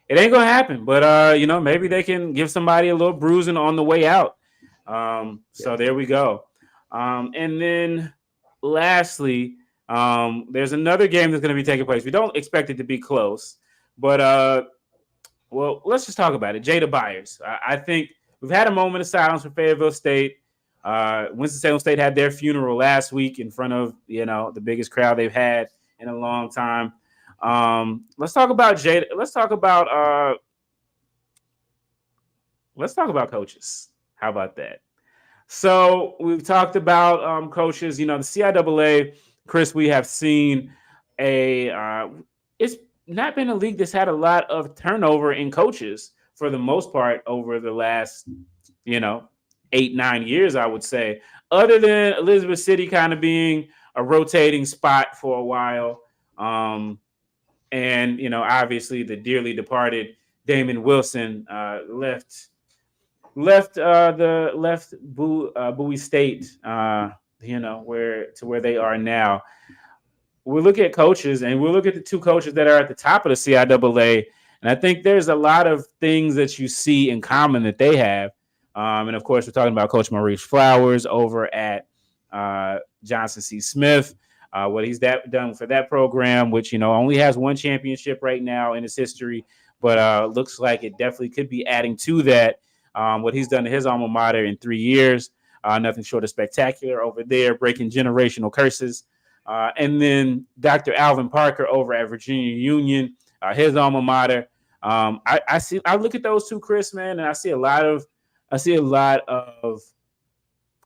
it ain't gonna happen. But maybe they can give somebody a little bruising on the way out. So there we go. And then lastly, there's another game that's gonna be taking place. We don't expect it to be close, but well, let's just talk about it. Jada Byers. I think we've had a moment of silence for Fayetteville State. Winston-Salem State had their funeral last week in front of, the biggest crowd they've had in a long time. Let's talk about Jada. Let's talk about coaches. How about that? So we've talked about coaches. The CIAA, Chris, we have seen it's not been a league that's had a lot of turnover in coaches for the most part over the last, 8-9 years, I would say, other than Elizabeth City kind of being a rotating spot for a while. And, obviously the dearly departed Damon Wilson left Bowie State, where they are now. We look at coaches, and we'll look at the two coaches that are at the top of the CIAA, and I think there's a lot of things that you see in common that they have. And of course, we're talking about Coach Maurice Flowers over at Johnson C. Smith, what he's done for that program, which only has one championship right now in its history, but looks like it definitely could be adding to that. What he's done to his alma mater in 3 years, nothing short of spectacular over there, breaking generational curses. And then Dr. Alvin Parker over at Virginia Union, his alma mater. I look at those two, Chris, man, and I see a lot of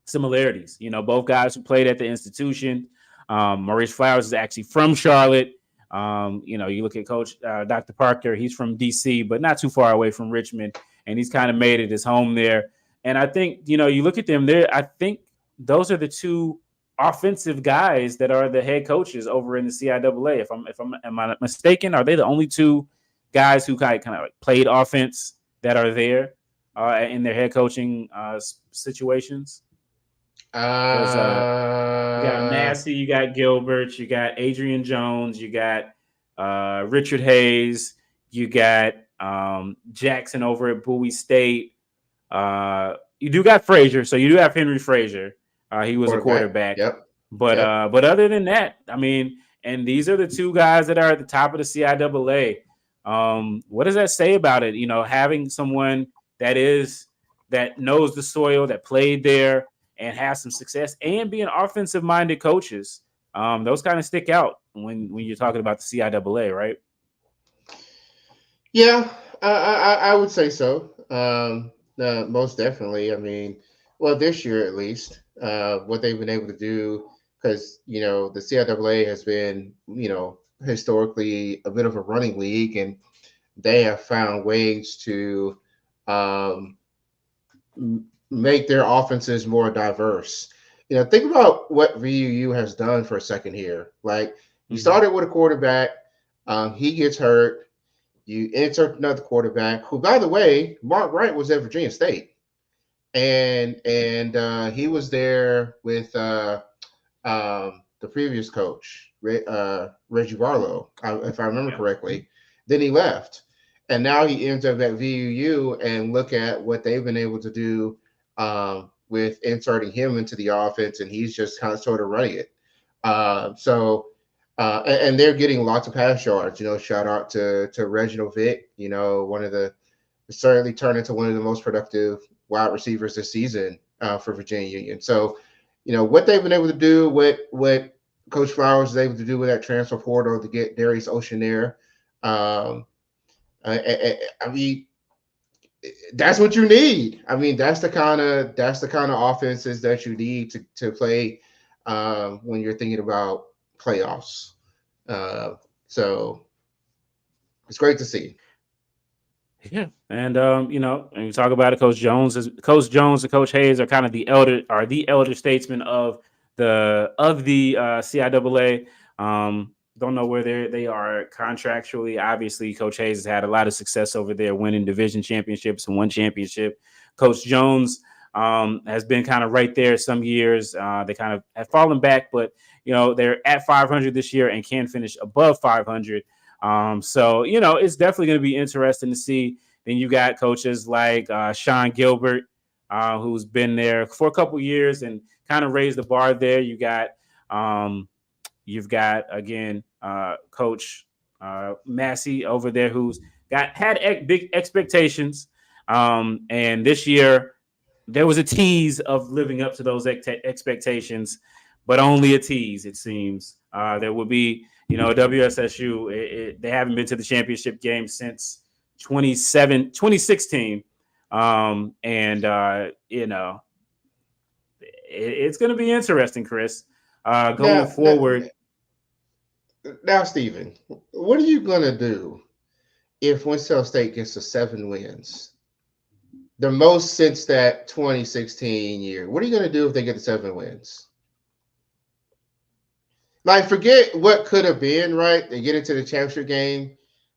similarities. Both guys who played at the institution. Maurice Flowers is actually from Charlotte. You look at Coach Dr. Parker, he's from DC, but not too far away from Richmond, and he's kind of made it his home there. And I think, you look at them there, I think those are the two offensive guys that are the head coaches over in the CIAA. Am I mistaken? Are they the only two guys who kind of played offense that are there in their head coaching situations? You got Massey, you got Gilbert, you got Adrian Jones, you got Richard Hayes, you got Jackson over at Bowie State. You do got Frazier, so you do have Henry Frazier. He was a quarterback. Yep. But other than that, and these are the two guys that are at the top of the CIAA. What does that say about it? Having someone that knows the soil, that played there and has some success, and being offensive-minded coaches. Those kind of stick out when you're talking about the CIAA, right? Yeah, I would say so. Most definitely. This year at least, what they've been able to do, because the CIAA has been historically a bit of a running league, and they have found ways to make their offenses more diverse. Think about what VUU has done for a second here. Like, you started with a quarterback, he gets hurt, you insert another quarterback, who, by the way, Mark Wright was at Virginia State. and he was there with the previous coach, Reggie Barlow, if I remember correctly. Then he left, and now he ends up at VUU. And look at what they've been able to do with inserting him into the offense, and he's just kind of sort of running it. And they're getting lots of pass yards. Shout out to Reginald Vick. Certainly turned into one of the most productive wide receivers this season for Virginia Union. So, what they've been able to do, what Coach Flowers is able to do with that transfer portal to get Darius Ocean there. I mean, that's what you need. I mean, that's the kind of offenses that you need to play when you're thinking about playoffs. So it's great to see. Yeah, and and you talk about it, Coach Jones and Coach Hayes are kind of the elder statesmen of the CIAA. Don't know where they are contractually. Obviously, Coach Hayes has had a lot of success over there, winning division championships and one championship. Coach Jones has been kind of right there some years. They kind of have fallen back, but they're at 500 this year and can finish above 500. So it's definitely going to be interesting to see. Then you got coaches like Sean Gilbert, who's been there for a couple years and kind of raised the bar there. You've got again Coach Massey over there, who's had big expectations. And this year there was a tease of living up to those expectations, but only a tease, it seems. There will be, WSSU, they haven't been to the championship game since 2016. It's going to be interesting, Chris, going forward. Now, Stephen, what are you going to do if Winston State gets to 7 wins? The most since that 2016 year. What are you going to do if they get to 7 wins? Like, forget what could have been, right? They get into the championship game.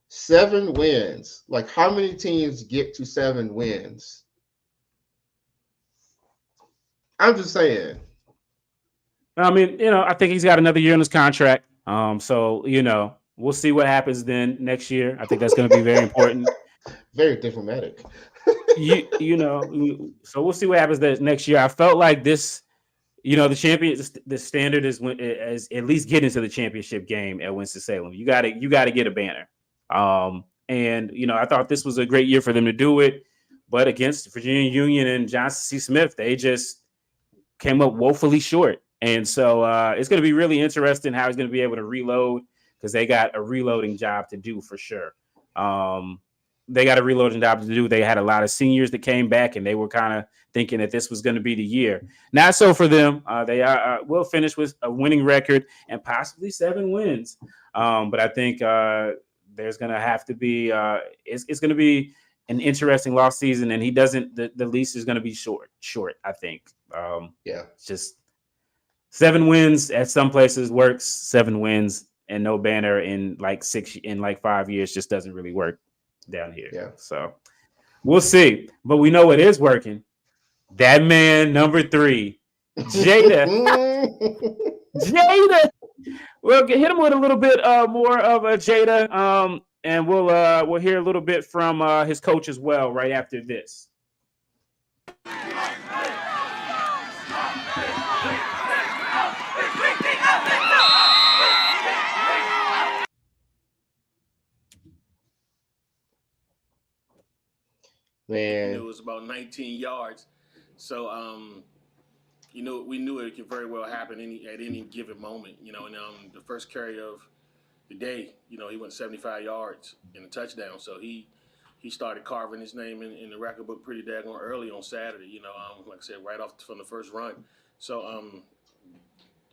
7 wins. Like, how many teams get to 7 wins? I'm just saying. I mean, I think he's got another year in his contract. So, we'll see what happens then next year. I think that's going to be very important. Very diplomatic. So we'll see what happens next year. I felt like this, the standard is at least getting to the championship game at Winston-Salem. You got to get a banner. And I thought this was a great year for them to do it, but against Virginia Union and Johnson C. Smith, they just came up woefully short. And so it's going to be really interesting how he's going to be able to reload, because they got a reloading job to do for sure. They got a reloading job to do. They had a lot of seniors that came back, and they were kind of thinking that this was going to be the year. Not so for them. They will finish with a winning record and possibly 7 wins. But I think there's going to have to be it's going to be an interesting lost season, and he doesn't. The lease is going to be short. I think. It's just 7 wins at some places works. 7 wins and no banner in like 5 years just doesn't really work down here. Yeah. So we'll see. But we know it is working. That man, number 3, Jada. Jada. We'll hit him with a little bit more of a Jada. And we'll hear a little bit from his coach as well right after this. Man, it was about 19 yards. So, we knew it could very well happen at any given moment. And the first carry of the day, he went 75 yards in a touchdown. So he started carving his name in the record book pretty daggone early on Saturday. Like I said, right off from the first run. So,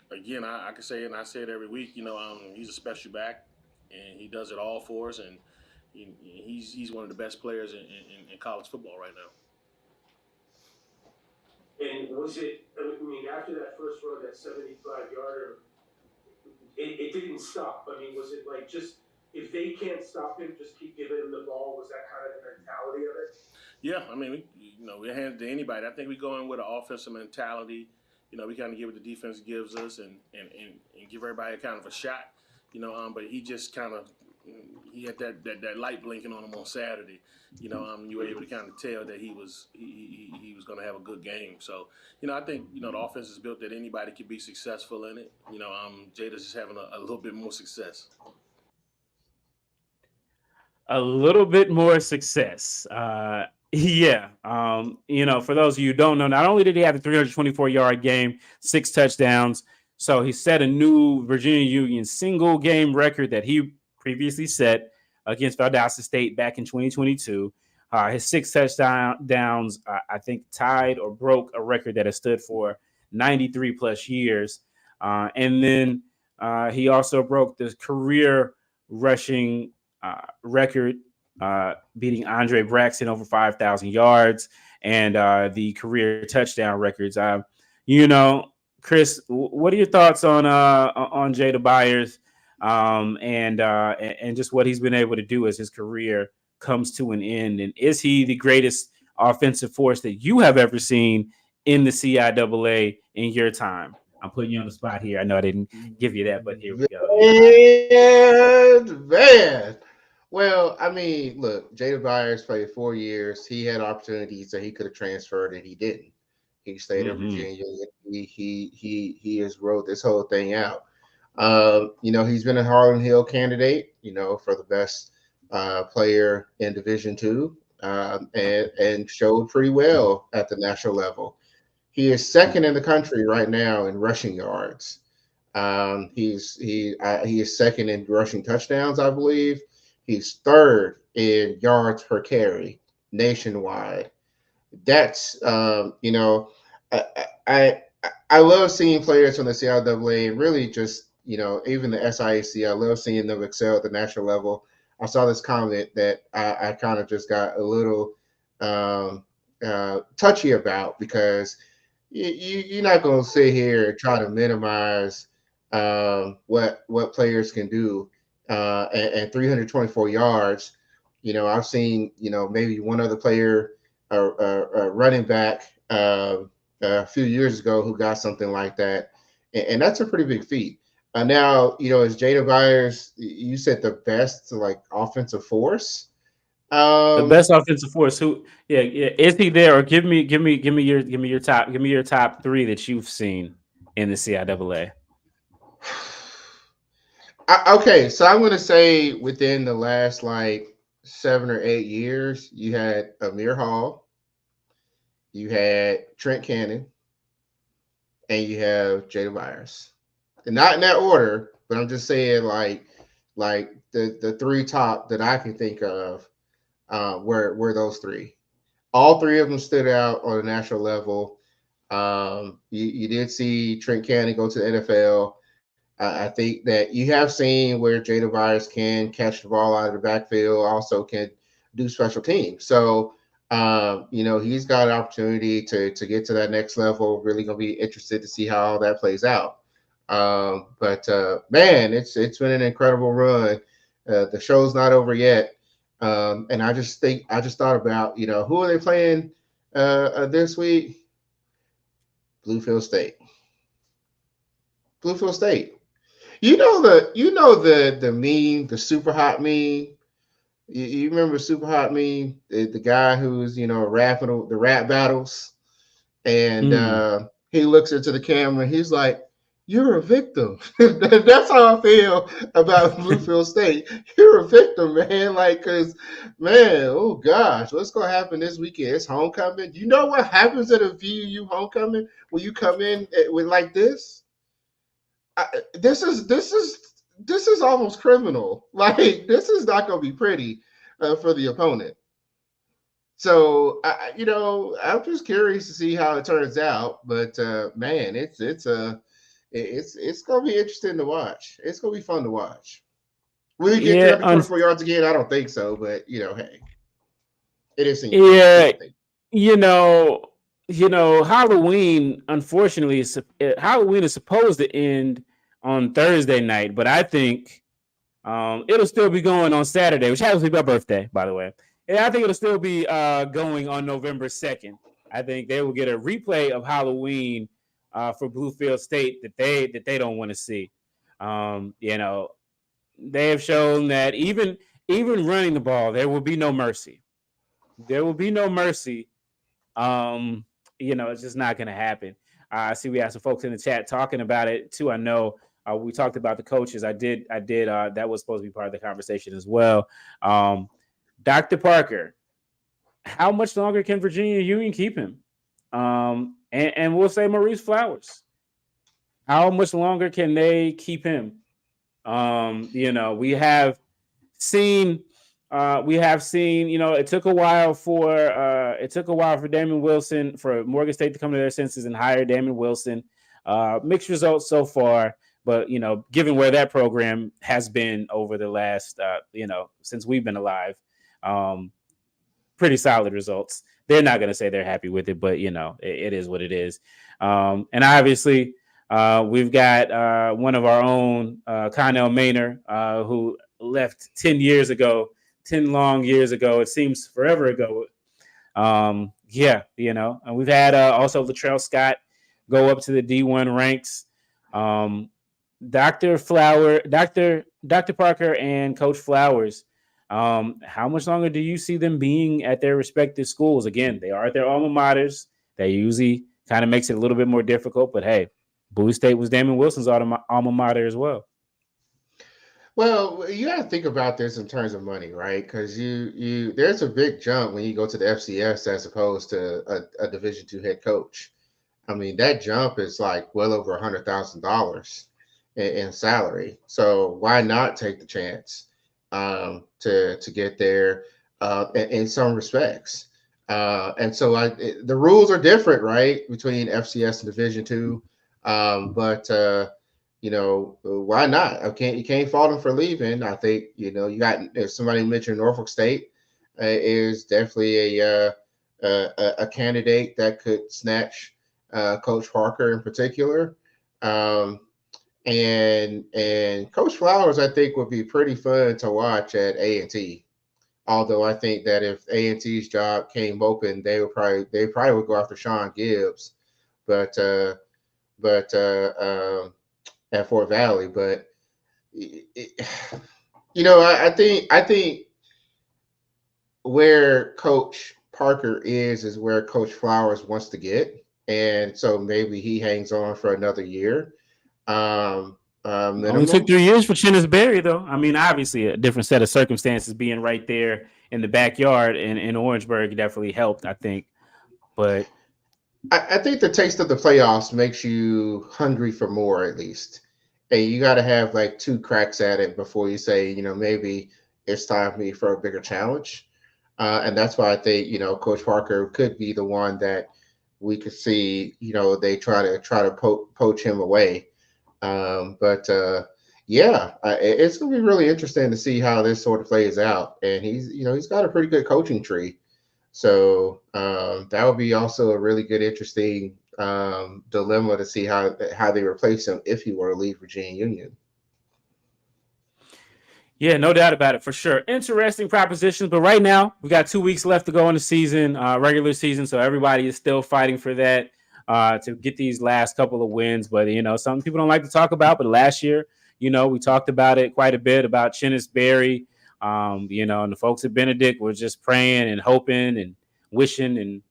again, I can say, and I say it every week, he's a special back, and he does it all for us. And he's one of the best players in college football right now. And was it, after that first run, that 75-yarder, it didn't stop. Was it like just if they can't stop him, just keep giving him the ball. Was that kind of the mentality of it? Yeah, I mean, we hand it to anybody. I think we go in with an offensive mentality. We kind of give what the defense gives us and give everybody kind of a shot. But he just kind of he had that light blinking on him on Saturday. You were able to kind of tell that he was going to have a good game. So I think the offense is built that anybody could be successful in it. Jada's just having a little bit more success. A little bit more success. Yeah. For those of you who don't know, not only did he have a 324-yard game, 6 touchdowns, so he set a new Virginia Union single game record that he previously set against Valdosta State back in 2022. His 6 touchdowns, I think, tied or broke a record that has stood for 93 plus years. And then he also broke the career rushing record, beating Andre Braxton over 5,000 yards and the career touchdown records. Chris, what are your thoughts on Jada Byers and just what he's been able to do as his career comes to an end? And is he the greatest offensive force that you have ever seen in the CIAA in your time? I'm putting you on the spot here. I know I didn't give you that, but here we go. Man. Well, I mean, look, Jada Byers played 4 years. He had opportunities that he could have transferred, and he didn't. He stayed in Virginia. He has wrote this whole thing out. He's been a Harlan Hill candidate, for the best player in Division II, and showed pretty well at the national level. He is second in the country right now in rushing yards. He is second in rushing touchdowns, I believe. He's third in yards per carry nationwide. That's I love seeing players from the CIAA and really just even the SIAC. I love seeing them excel at the national level. I saw this comment that I kind of just got a little touchy about because you're not going to sit here and try to minimize what players can do. And 324 yards, I've seen, maybe one other player, running back a few years ago who got something like that. And that's a pretty big feat. Now, is Jada Byers, you said the best offensive force? The best offensive force. Who? Yeah. Is he there? Or give me your top 3 that you've seen in the CIAA. Okay, so I'm going to say within the last 7 or 8 years, you had Amir Hall, you had Trent Cannon, and you have Jada Byers. And not in that order, but I'm just saying the 3 top that I can think of were those 3. All 3 of them stood out on a national level. You did see Trent Cannon go to the NFL. I think that you have seen where Jada Byers can catch the ball out of the backfield, also can do special teams. So, he's got an opportunity to get to that next level. Really going to be interested to see how all that plays out. But man, it's been an incredible run. The show's not over yet. And I just thought about, who are they playing this week? Bluefield State. The meme, the super hot meme. You remember super hot meme? The guy who's rapping the rap battles, and he looks into the camera. And he's like, "You're a victim." That's how I feel about Bluefield State. You're a victim, man. Oh gosh, what's gonna happen this weekend? It's homecoming. You know what happens at a VU homecoming when you come in with this? This is almost criminal. This is not going to be pretty for the opponent. So I'm just curious to see how it turns out. But man, it's going to be interesting to watch. It's going to be fun to watch. Will you get 324 yards again? I don't think so. But hey, it is. Halloween. Unfortunately, Halloween is supposed to end on Thursday night, but I think It'll still be going on Saturday, which happens to be my birthday, by the way. And I think it'll still be going on November 2nd. I think they will get a replay of Halloween for Bluefield State that they don't want to see. You know, they have shown that even running the ball, there will be no mercy. There will be no mercy. You know, it's just not going to happen. I see we have some folks in the chat talking about it too. I know we talked about the coaches. I did. That was supposed to be part of the conversation as well. Dr. Parker, how much longer can Virginia Union keep him? And we'll say Maurice Flowers. How much longer can they keep him? You know, we have seen, you know, it took a while for Damon Wilson, for Morgan State to come to their senses and hire Damon Wilson. Mixed results so far, but, you know, given where that program has been over the last, you know, since we've been alive, pretty solid results. They're not going to say they're happy with it, but, you know, it is what it is. And obviously, we've got one of our own, Connell Maynor, who left 10 long years ago. It seems forever ago. Yeah, you know, and we've had also Latrell Scott go up to the D1 ranks. Dr. Parker and Coach Flowers, how much longer do you see them being at their respective schools? Again, they are at their alma maters. That usually kind of makes it a little bit more difficult, but hey, Bowie State was Damon Wilson's alma mater as well. Well, you got to think about this in terms of money, right? Because there's a big jump when you go to the FCS as opposed to a Division II head coach. I mean, that jump is like well over $100,000 in salary. So why not take the chance to get there in some respects? And so the rules are different, right, between FCS and Division II. But you know, why not? You can't fault them for leaving. I think, you know, you got, if somebody mentioned Norfolk State is definitely a candidate that could snatch Coach Parker in particular. And Coach Flowers, I think, would be pretty fun to watch at A&T. Although I think that if A&T's job came open, they probably would go after Sean Gibbs, but at Fort Valley. But you know, I think where Coach Parker is where Coach Flowers wants to get, and so maybe he hangs on for another year. Only took 3 years for Chennis Berry, though. I mean, obviously a different set of circumstances being right there in the backyard in Orangeburg definitely helped, I think. But I think the taste of the playoffs makes you hungry for more, at least. And you got to have like 2 cracks at it before you say, you know, maybe it's time for me for a bigger challenge. And that's why I think, you know, Coach Parker could be the one that we could see, you know, they try to poach him away. Yeah, it's going to be really interesting to see how this sort of plays out. And he's got a pretty good coaching tree. So that would be also a really good, interesting dilemma to see how they replace him if he were to leave Virginia Union. Yeah, no doubt about it, for sure. Interesting propositions, but right now we got 2 weeks left to go in the season, regular season, so everybody is still fighting for that to get these last couple of wins. But, you know, some people don't like to talk about, but last year, you know, we talked about it quite a bit about Chennis Berry, you know, and the folks at Benedict were just praying and hoping and wishing and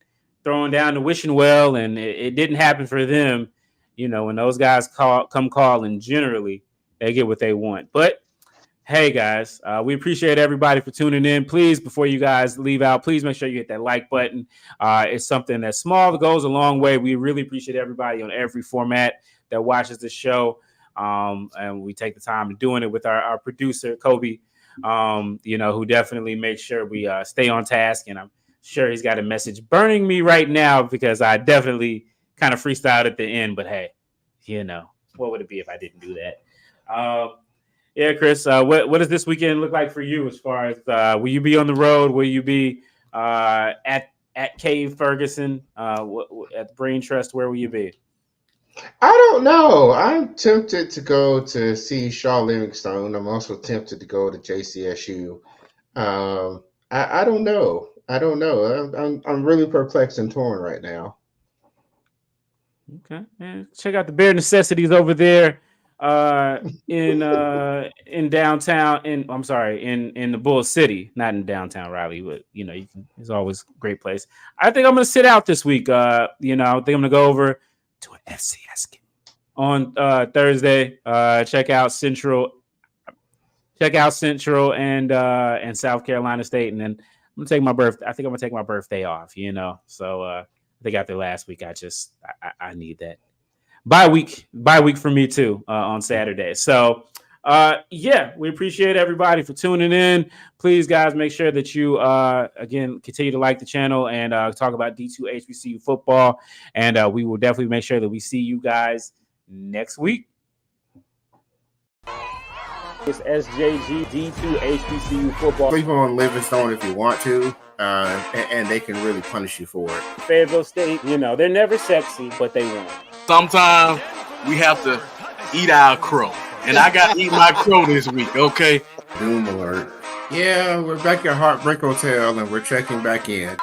throwing down the wishing well, and it didn't happen for them. You know, when those guys come calling, generally they get what they want. But hey, guys, we appreciate everybody for tuning in. Please, before you guys leave out, please make sure you hit that like button. It's something that's small that goes a long way. We really appreciate everybody on every format that watches the show. And we take the time to doing it with our producer, Kobe, you know, who definitely makes sure we stay on task. And I'm sure he's got a message burning me right now because I definitely kind of freestyled at the end. But hey, you know, what would it be if I didn't do that? Yeah, Chris, what does this weekend look like for you as far as will you be on the road? Will you be at Cave Ferguson, at the Brain Trust? Where will you be? I don't know. I'm tempted to go to see Shaw-Livingstone. I'm also tempted to go to JCSU. I don't know. I don't know. I'm really perplexed and torn right now. Okay, man. Check out the Bare Necessities over there in downtown. In the Bull City, not in downtown Raleigh, but it's always a great place. I think I'm gonna sit out this week. I think I'm gonna go over to an FCS game on Thursday. Check out Central and South Carolina State, and then I'm gonna take my birthday. I think I'm gonna take my birthday off. So I think after last week, I need that bye week for me too on Saturday. So we appreciate everybody for tuning in. Please, guys, make sure that you again continue to like the channel and talk about D2 HBCU football, and we will definitely make sure that we see you guys next week. It's SJG D2 HBCU football. Sleep on Livingstone if you want to, and they can really punish you for it. Fayetteville State, they're never sexy, but they won. Sometimes we have to eat our crow, and I got to eat my crow this week. Okay. Doom alert. Yeah, we're back at Heartbreak Hotel, and we're checking back in.